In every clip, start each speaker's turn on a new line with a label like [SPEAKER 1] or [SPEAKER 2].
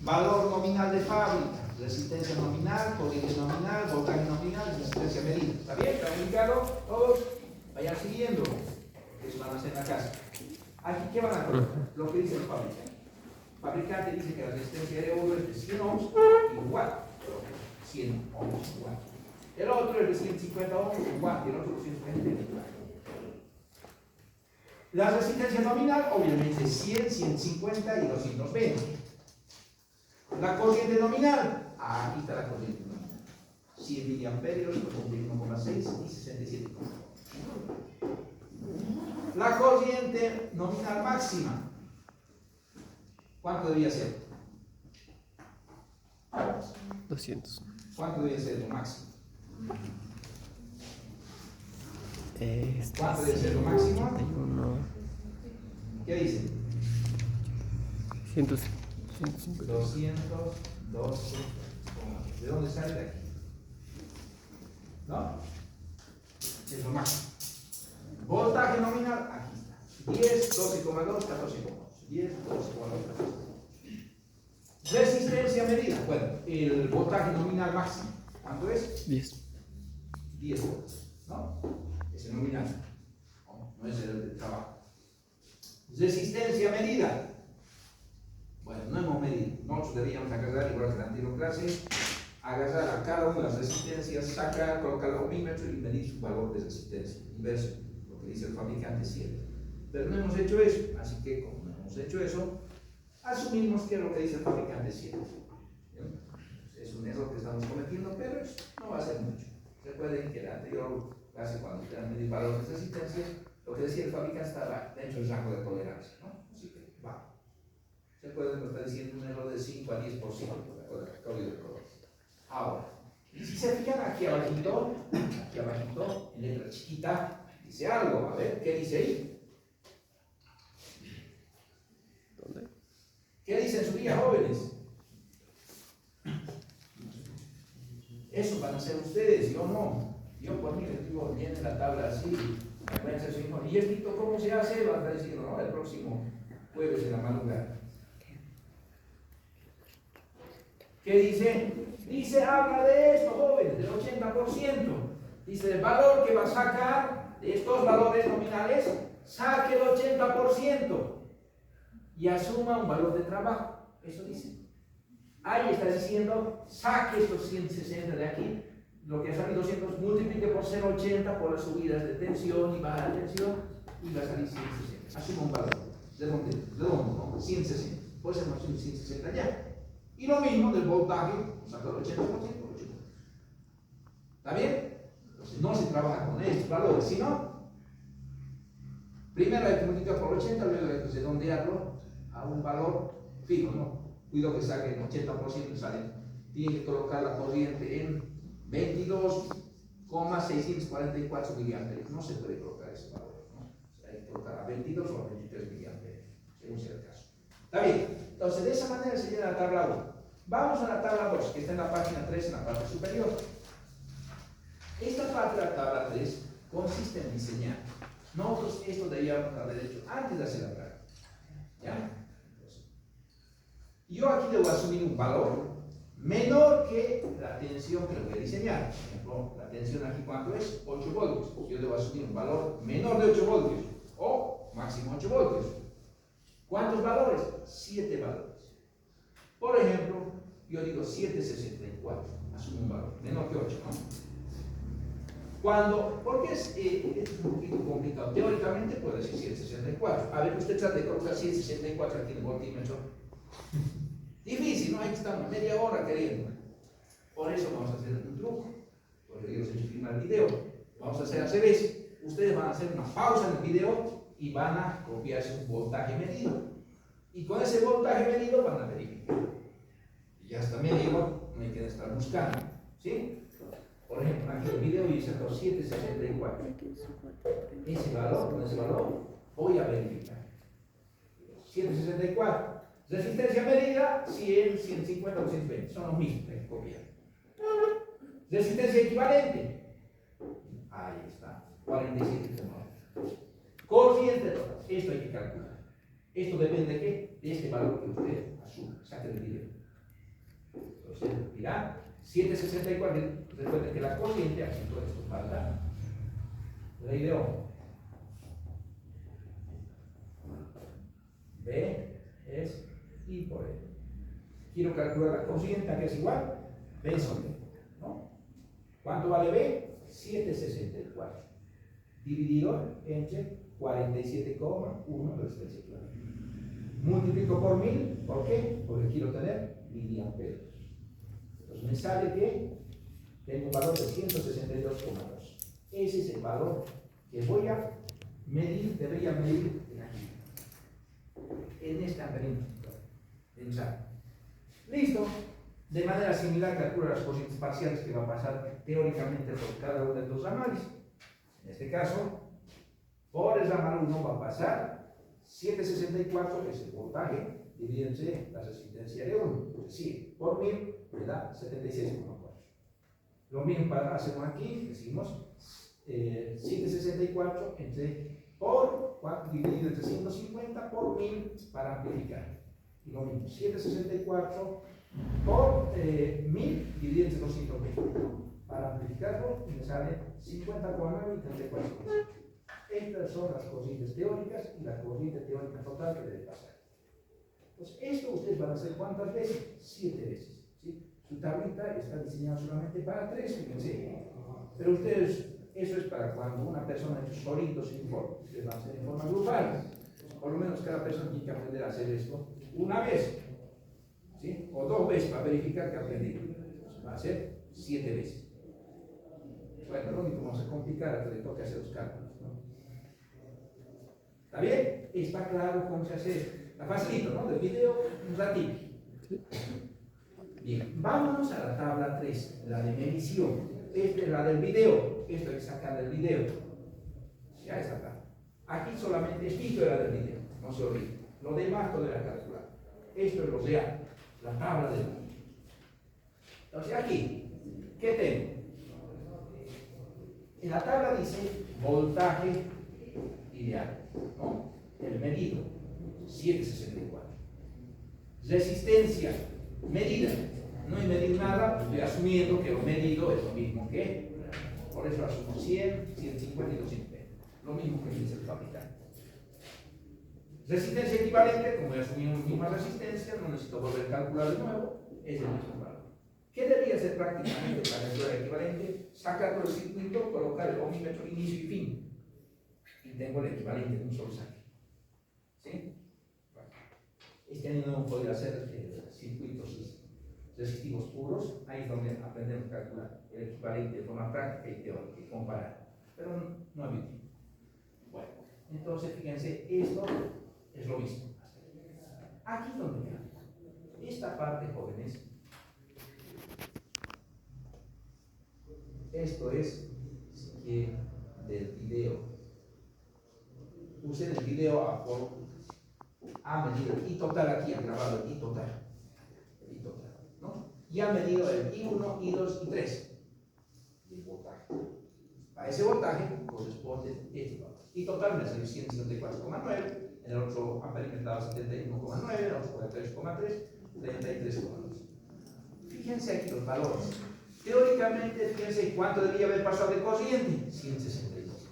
[SPEAKER 1] Valor nominal de fábrica, resistencia nominal, corriente nominal, voltaje nominal, resistencia medida. ¿Está bien? ¿Está muy claro? Todos vayan siguiendo. Eso van a hacer en la casa. Aquí, ¿qué van a hacer? Lo que dice el fabricante. El fabricante dice que la resistencia de uno es de 100 ohms igual. 100 ohms igual. El otro es de 150 ohms igual. Y el otro de 120 igual. La resistencia nominal, obviamente, 100, 150 y 220. La corriente nominal, aquí está la corriente nominal. 100 miliamperios por 1,6 y 67. La corriente nominal máxima, ¿cuánto debía ser?
[SPEAKER 2] 200.
[SPEAKER 1] ¿Cuánto debía ser lo máximo? ¿Cuánto debe ser lo máximo?
[SPEAKER 2] 71.
[SPEAKER 1] ¿Qué dice?
[SPEAKER 2] 150.
[SPEAKER 1] 212. ¿De dónde sale? De aquí. ¿No? Es lo máximo. Voltaje nominal, aquí está. 10, 12,2, 14,8. 10, 12,2, 14. Resistencia medida. Bueno, el voltaje nominal máximo. ¿Cuánto es?
[SPEAKER 2] 10.
[SPEAKER 1] 10 volts. ¿No? Es el nominal. No es el de trabajo. Resistencia medida. Bueno, no hemos medido. Nosotros deberíamos agarrar, igual que la anterior clase, agarrar a cada una de las resistencias, sacar, colocar el ohmímetro y medir su valor de resistencia. Inverso, lo que dice el fabricante siempre. Pero no hemos hecho eso, así que como no hemos hecho eso, asumimos que es lo que dice el fabricante siempre. Es un error que estamos cometiendo, pero no va a ser mucho. Recuerden que la anterior clase, cuando ustedes medir valores de resistencia, lo que decía el fabricante estaba dentro del rango de tolerancia, ¿no? Así que va. Se puede estar diciendo un error de 5 a 10%, de acuerdo al código de color. Ahora, si se fijan aquí abajito, en letra chiquita, dice algo. A ver, ¿qué dice ahí?
[SPEAKER 2] ¿Dónde?
[SPEAKER 1] ¿Qué dicen sus días, jóvenes? Eso van a ser ustedes, yo no. Yo por mí les digo, viene la tabla así, y esto cómo se hace, van a decir, no, el próximo jueves en la madrugada. ¿Qué dice? Dice, habla de esto, jóvenes, del 80%. Dice, el valor que va a sacar de estos valores nominales, saque el 80% y asuma un valor de trabajo. Eso dice. Ahí está diciendo, saque estos 160 de aquí, lo que ha salido 200, multiplique por 0,80 por las subidas de tensión y baja de tensión, y va a salir 160. Asuma un valor. ¿De dónde? ¿De dónde? No, 160. Puede ser más 160 ya. Y lo mismo del voltaje, saca el 80%, ¿está bien? Entonces no se trabaja con estos valores, sino primero hay que multiplicar por 80, luego hay que redondearlo a un valor fijo, ¿no? Cuido que saque el 80% y sale. Tiene que colocar la corriente en 22,644 miliamperios. No se puede colocar ese valor, ¿no? O sea, hay que colocar a 22 o a 23 miliamperios, según sea el caso. ¿Está bien? Entonces, de esa manera se llena la tabla 1. Vamos a la tabla 2, que está en la página 3, en la parte superior. Esta parte de la tabla 3 consiste en diseñar. Nosotros esto deberíamos haber hecho antes de hacer la práctica. ¿Ya? Entonces, yo aquí debo asumir un valor menor que la tensión que le voy a diseñar. Por ejemplo, la tensión aquí, ¿cuánto es? 8 voltios. Yo debo asumir un valor menor de 8 voltios o máximo 8 voltios. ¿Cuántos valores? 7 valores. Por ejemplo, yo digo 7,64, asumo un valor menor que 8, ¿no? Porque es un poquito complicado. Teóricamente puedo decir 7,64. A ver, usted trata de colocar 7,64 aquí en el voltímetro. Difícil, ¿no? Ahí estamos media hora queriendo. Por eso vamos a hacer un truco. Porque yo les he hecho filmar el video. Vamos a hacer al revés. Ustedes van a hacer una pausa en el video y van a copiarse un voltaje medido. Y con ese voltaje medido van a verificar. Y ya está medido, no hay que estar buscando. ¿Sí? Por ejemplo, aquí el video dice 7,64. Ese valor, con ese valor, voy a verificar. 7,64. Resistencia medida, 100, 150 o 120. Son los mismos, hay que copiar. Resistencia equivalente. Ahí está. 47,9. Corriente total. Esto hay que calcular. Esto depende de qué? De este valor que usted asume. Saque del video. Entonces, mira, 764, recuerden que la corriente, aquí todo esto falta, ley de Ohm. B es I por E. Quiero calcular la corriente, que es igual, B sobre E, ¿no? ¿Cuánto vale B? 764. Dividido entre 47,1 resistencia clara. Multiplico por 1000, ¿por qué? Porque quiero tener miliamperes. Entonces me sale que tengo un valor de 162,2. Ese es el valor que voy a medir, debería medir en aquí, en esta amperina. Listo. De manera similar calcula las corrientes parciales que va a pasar teóricamente por cada uno de los ramales. En este caso, por el ramal 1 va a pasar 764, que es el voltaje, dividido entre la resistencia de 1. Es decir, por 1000 me da 76,4. Lo mismo hacemos aquí, decimos 764 por 4 dividido entre 150 por 1000 para amplificar. Y lo mismo, 764 por 1000 dividido entre 220. Para amplificarlo me sale 50,9 y 34,5. Estas son las corrientes teóricas y la corriente teórica total que debe pasar. Entonces, esto ustedes van a hacer ¿cuántas veces? 7 veces. ¿Sí? Su tablita está diseñada solamente para 3, fíjense. Pero ustedes, eso es para cuando una persona ha hecho solito su informe. Ustedes van a hacer en forma grupal. Por lo menos cada persona tiene que aprender a hacer esto una vez, ¿sí? O 2 veces para verificar que aprendió. Va a ser 7 veces. Bueno, lo único que vamos a complicar es que le toque hacer los cálculos, ¿no? ¿Está bien? Está claro cómo se hace. Está facilito, ¿no? Del video, un ratito. Bien, vámonos a la tabla 3, la de medición. Esta es la del video. Esto hay que sacar del video. Ya está acá. Aquí solamente esto era del video, no se olvide. Lo demás todo era calcular. Esto es lo real, la tabla del video. Entonces aquí, ¿qué tengo? En la tabla dice voltaje ideal, ¿no? El medido, 764. Resistencia medida. No he medido nada, estoy asumiendo que lo medido es lo mismo que, por eso asumo 100, 150 y 220. Lo mismo que dice el fabricante. Resistencia equivalente, como he asumido una misma resistencia, no necesito volver a calcular de nuevo, es el mismo valor. ¿Qué debería hacer prácticamente para calcular el equivalente? Sacar todo el circuito, colocar el ohmímetro inicio y fin. Y tengo el equivalente de un solo saque. ¿Sí? Bueno. Este año no podría hacer circuitos resistivos puros. Ahí es donde aprendemos a calcular el equivalente de forma práctica y teórica y comparar. Pero no había tiempo. Bueno, entonces fíjense, esto es lo mismo. Aquí donde cambia. Esta parte, jóvenes, esto es, si quieren, del video. Usen el video ha medido el I total aquí, han grabado el I total. El I total, ¿no? Y ha medido el I1, I2 y 3. Y el voltaje. A ese voltaje corresponde este valor. I total me salió 154,9. En el otro ha perimetrado 71,9, el otro 43,3, 33,2. Fíjense aquí los valores. Teóricamente, fíjense cuánto debería haber pasado de corriente, 162.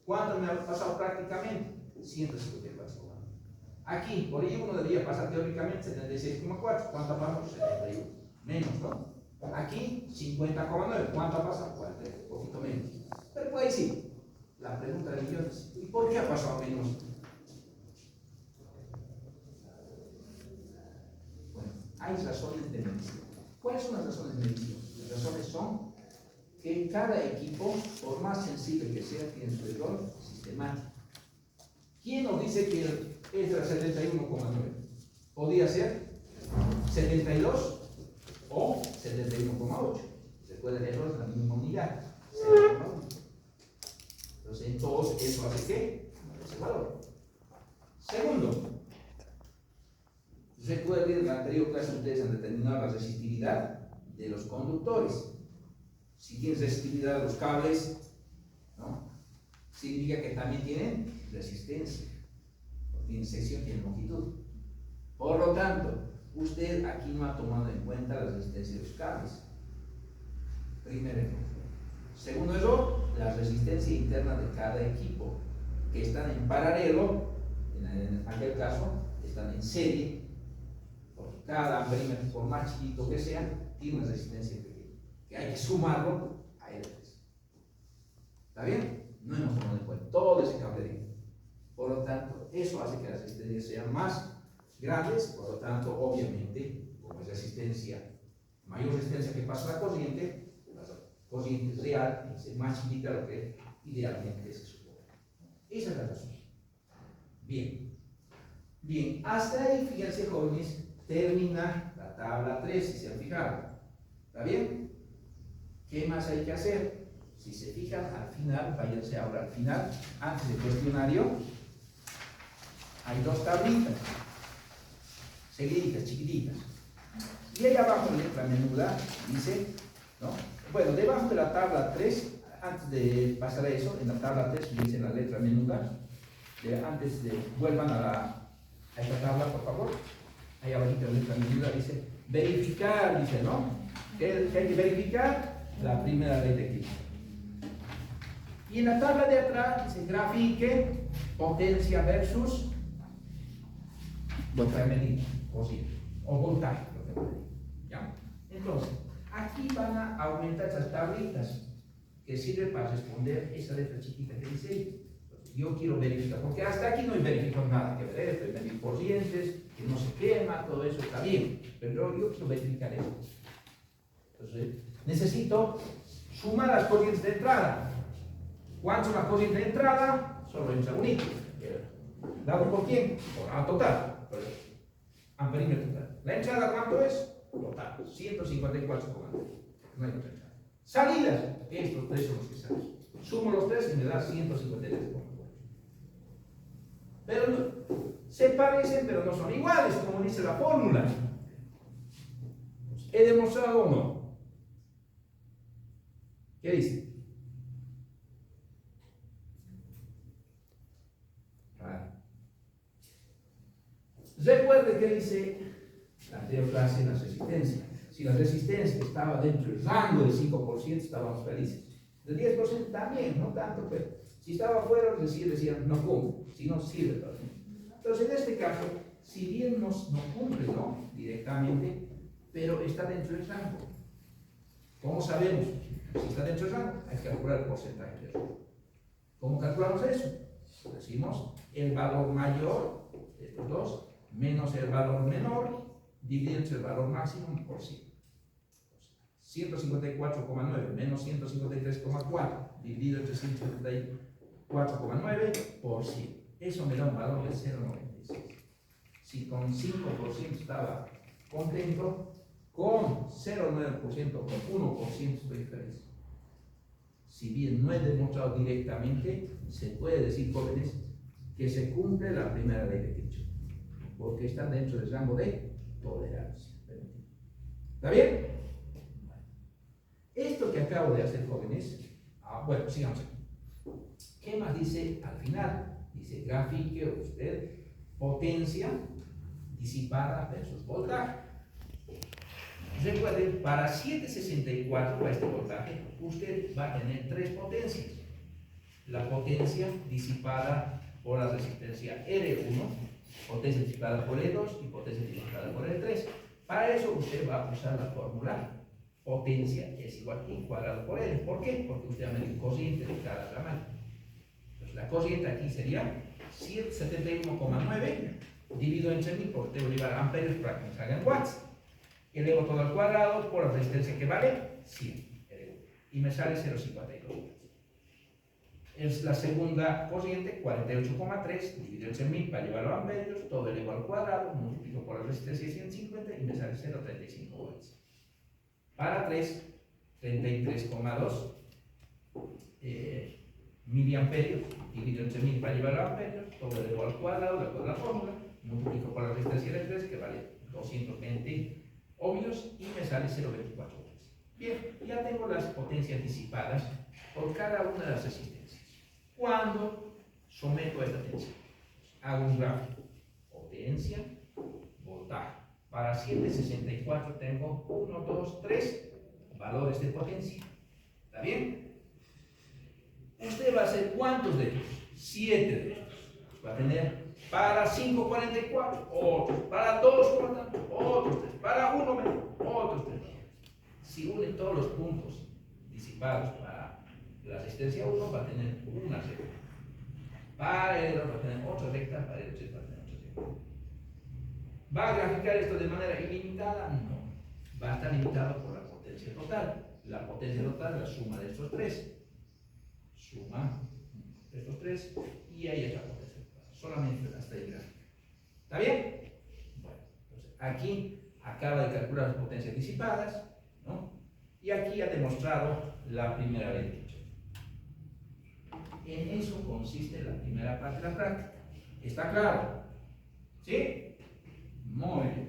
[SPEAKER 1] ¿Cuánto me ha pasado prácticamente? 154. Aquí, por I1 debería pasar teóricamente 76,4. ¿Cuánto ha pasado? 71. Menos, ¿no? Aquí, 50,9. ¿Cuánto ha pasado? 40, un poquito menos. Pero puede decir, la pregunta de millones, ¿y por qué ha pasado menos? Bueno, hay razones de medición. ¿Cuáles son las razones de medición? Las razones son que cada equipo, por más sensible que sea, tiene su error sistemático. ¿Quién nos dice que es de la 71,9? Podría ser 72 o 71,8. Recuerden, el error es la misma unidad, 0,1. Entonces, en todos, ¿eso hace qué? Ese valor. Segundo, recuerden, en la anterior clase ustedes han determinado la resistividad de los conductores. Si tienen resistividad de los cables, ¿no? Significa que también tienen resistencia. Tienen sección, tienen longitud. Por lo tanto, usted aquí no ha tomado en cuenta la resistencia de los cables. Primer error. Segundo error, la resistencia interna de cada equipo, que están en paralelo, en aquel caso, están en serie, porque cada amperímetro, por más chiquito que sea, tiene una resistencia pequeña, que hay que sumarlo a L3. ¿Está bien? No hemos tomado en cuenta todo ese cablerío. Por lo tanto, eso hace que las resistencias sean más grandes, por lo tanto, obviamente, como es resistencia, mayor resistencia que pasa la corriente real es más chiquita de lo que idealmente se supone. Esa es la razón. Bien. Bien, hasta ahí, fíjense, jóvenes, termina la tabla 3, si se han fijado. ¿Está bien? ¿Qué más hay que hacer? Si se fijan, al final, váyanse ahora al final, antes del cuestionario, hay dos tablitas, seguiditas, chiquititas. Y ahí abajo en letra menuda dice, ¿no? Bueno, debajo de la tabla 3, antes de pasar a eso, en la tabla 3 dice la letra menuda, antes de, vuelvan a esta tabla, por favor. Ahí abajo en la letra menuda dice, verificar, dice, ¿no? ¿Qué hay que verificar? La primera ley de Kirchhoff. Y en la tabla de atrás dice, grafique potencia versus medida, o voltaje, ¿ya? Entonces, aquí van a aumentar esas tablitas que sirven para responder esa letra chiquita que dice ahí. Yo quiero verificar, porque hasta aquí no hay verificado nada que ver, estoy medir corrientes, que no se quema, todo eso está bien, pero yo quiero verificar eso. Entonces, necesito sumar las corrientes de entrada. ¿Cuánto es la corriente de entrada? Solo entra un hito. ¿Dado por quién? Por A total. Amperímetro total. ¿La entrada cuánto es? Total. 154,9. No hay otra entrada. Salidas. Estos tres son los que salen. Sumo los tres y me da 153,9. Pero no, se parecen, pero no son iguales, como dice la fórmula. ¿He demostrado o no? ¿Qué dice? Recuerde que dice la anterior clase en la resistencia. Si la resistencia estaba dentro del rango del 5%, estábamos felices. Del 10% también, no tanto, pero si estaba fuera, decían no cumple, si no sirve para mí. Entonces, en este caso, si bien no cumple, ¿no? Directamente, pero está dentro del rango. ¿Cómo sabemos? Si está dentro del rango, hay que calcular el porcentaje de error. ¿Cómo calculamos eso? Decimos el valor mayor de estos dos menos el valor menor dividido entre el valor máximo por 100. 154,9 menos 153,4 dividido entre 174,9 por 100. Eso me da un valor de 0,96. Si con 5% estaba contento, con 0,9%, con 1% estoy feliz. Si bien no he demostrado directamente, se puede decir, jóvenes, que se cumple la primera ley de Kirchhoff, porque está dentro del rango de tolerancia. ¿Está bien? Esto que acabo de hacer, jóvenes, bueno, sigamos aquí. ¿Qué más dice al final? Dice, grafique usted potencia disipada versus voltaje. Recuerden, para 764, para este voltaje, usted va a tener tres potencias. La potencia disipada por la resistencia R1, potencia disipada por E2 y potencia disipada por E3. Para eso usted va a usar la fórmula potencia es igual a I cuadrado por L. ¿Por qué? Porque usted va a medir corriente de cada ramal. Entonces la corriente aquí sería 71,9 dividido entre 1000, porque tengo que llevar amperios para que me salgan watts. Elevo todo al cuadrado por la resistencia que vale 100. Y me sale 0,52. Es la segunda corriente, 48,3 dividido entre 1000 para llevarlo a amperios, todo elevo al cuadrado, multiplico por la resistencia de 150 y me sale 0,35 watts. Para 3, 33,2 miliamperios dividido entre 1000 para llevarlo a amperios, todo elevo al cuadrado, de acuerdo a la fórmula, multiplico por la resistencia de 3 que vale 220 ohmios y me sale 0,24 watts. Bien, ya tengo las potencias disipadas por cada una de las resistencias. Cuando someto a esta tensión, hago un gráfico, potencia, voltaje, Para 764 tengo 1, 2, 3 valores de potencia. ¿Está bien? Usted va a hacer ¿cuántos de estos? 7 de estos. Va a tener para 544, otros. Para 2, otros 3. Para 1, otros 3. Si une todos los puntos disipados para la resistencia 1, va a tener una recta. Para el otro va a tener otra recta, para el 3 va a tener otra recta. ¿Va a graficar esto de manera ilimitada? No. Va a estar limitado por la potencia total. La potencia total es la suma de estos tres. Suma de estos tres y ahí es la potencia total. Solamente hasta el gráfico. ¿Está bien? Bueno, entonces aquí acaba de calcular las potencias disipadas, ¿no? Y aquí ha demostrado la primera ley de Kirchhoff. En eso consiste la primera parte de la práctica. ¿Está claro? ¿Sí? Muy bien.